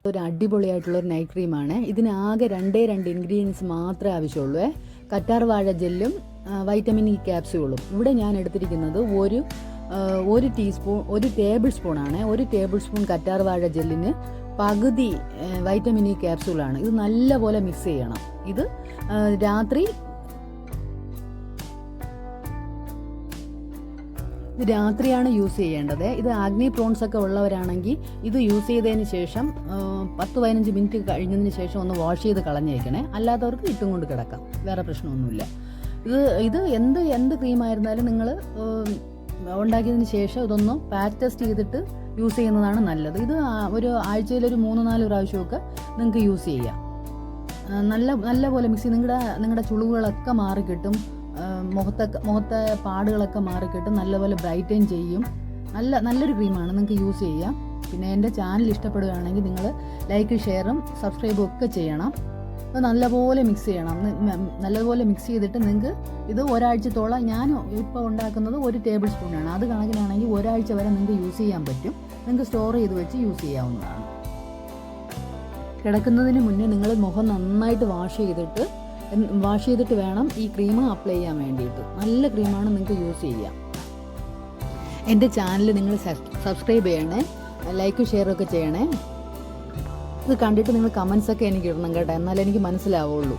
ഒരു അടിപൊളിയായിട്ടുള്ളൊരു നൈറ്റ് ക്രീമാണ്. ഇതിനാകെ 2 ഇൻഗ്രീഡിയൻസ് മാത്രമേ ആവശ്യമുള്ളൂ. കറ്റാർ വാഴ ജെല്ലും വൈറ്റമിൻ ഇ ക്യാപ്സ്യൂളും. ഇവിടെ ഞാൻ എടുത്തിരിക്കുന്നത് ഒരു ടേബിൾ സ്പൂണാണ്. 1 ടേബിൾ സ്പൂൺ കറ്റാർ വാഴ ജെല്ലിന് പകുതി വൈറ്റമിൻ ഇ ക്യാപ്സ്യൂളാണ്. ഇത് നല്ലപോലെ മിക്സ് ചെയ്യണം. ഇത് രാത്രിയാണ് യൂസ് ചെയ്യേണ്ടത്. ഇത് ആഗ്നി പ്രോൺസ് ഒക്കെ ഉള്ളവരാണെങ്കിൽ ഇത് യൂസ് ചെയ്തതിന് ശേഷം 10-15 മിനിറ്റ് കഴിഞ്ഞതിന് ശേഷം ഒന്ന് വാഷ് ചെയ്ത് കളഞ്ഞേക്കണേ. അല്ലാത്തവർക്ക് ഇട്ടും കൊണ്ട് കിടക്കാം, വേറെ പ്രശ്നമൊന്നുമില്ല. ഇത് എന്ത് ക്രീമായിരുന്നാലും നിങ്ങൾ ഉണ്ടാക്കിയതിന് ശേഷം ഇതൊന്ന് പാക്ക് ടെസ്റ്റ് ചെയ്തിട്ട് യൂസ് ചെയ്യുന്നതാണ് നല്ലത്. ഇത് ഒരു ആഴ്ചയിൽ ഒരു 3-4 പ്രാവശ്യമൊക്കെ നിങ്ങൾക്ക് യൂസ് ചെയ്യാം. നല്ലപോലെ മിക്സ് ചെയ്ത് നിങ്ങളുടെ ചുളിവുകളൊക്കെ മാറിക്കിട്ടും. മുഖത്തെ പാടുകളൊക്കെ മാറിക്കിട്ടും. നല്ലപോലെ ബ്രൈറ്റൻ ചെയ്യും. നല്ലൊരു ക്രീമാണ്, നിങ്ങൾക്ക് യൂസ് ചെയ്യാം. പിന്നെ എൻ്റെ ചാനൽ ഇഷ്ടപ്പെടുകയാണെങ്കിൽ നിങ്ങൾ ലൈക്ക്, ഷെയറും സബ്സ്ക്രൈബും ഒക്കെ ചെയ്യണം. അപ്പോൾ നല്ലപോലെ മിക്സ് ചെയ്യണം. നല്ലപോലെ മിക്സ് ചെയ്തിട്ട് നിങ്ങൾക്ക് ഇത് ഒരാഴ്ചത്തോളം, ഞാൻ ഇപ്പോൾ ഉണ്ടാക്കുന്നത് 1 ടേബിൾ സ്പൂണാണ്. അത് കണക്കിനാണെങ്കിൽ ഒരാഴ്ച വരെ നിങ്ങൾക്ക് യൂസ് ചെയ്യാൻ പറ്റും. നിങ്ങൾക്ക് സ്റ്റോർ ചെയ്ത് വെച്ച് യൂസ് ചെയ്യാവുന്നതാണ്. കിടക്കുന്നതിന് മുന്നേ നിങ്ങൾ മുഖം നന്നായിട്ട് വാഷ് ചെയ്തിട്ട് വേണം ഈ ക്രീം അപ്ലൈ ചെയ്യാൻ വേണ്ടിയിട്ട്. നല്ല ക്രീമാണ്, നിങ്ങൾക്ക് യൂസ് ചെയ്യാം. എൻ്റെ ചാനൽ നിങ്ങൾ സബ്സ്ക്രൈബ് ചെയ്യണേ, ലൈക്ക് ഷെയറൊക്കെ ചെയ്യണേ. ഇത് കണ്ടിട്ട് നിങ്ങൾ കമൻസൊക്കെ എനിക്ക് ഇടണം കേട്ടോ, എന്നാലേ എനിക്ക് മനസ്സിലാവുള്ളൂ.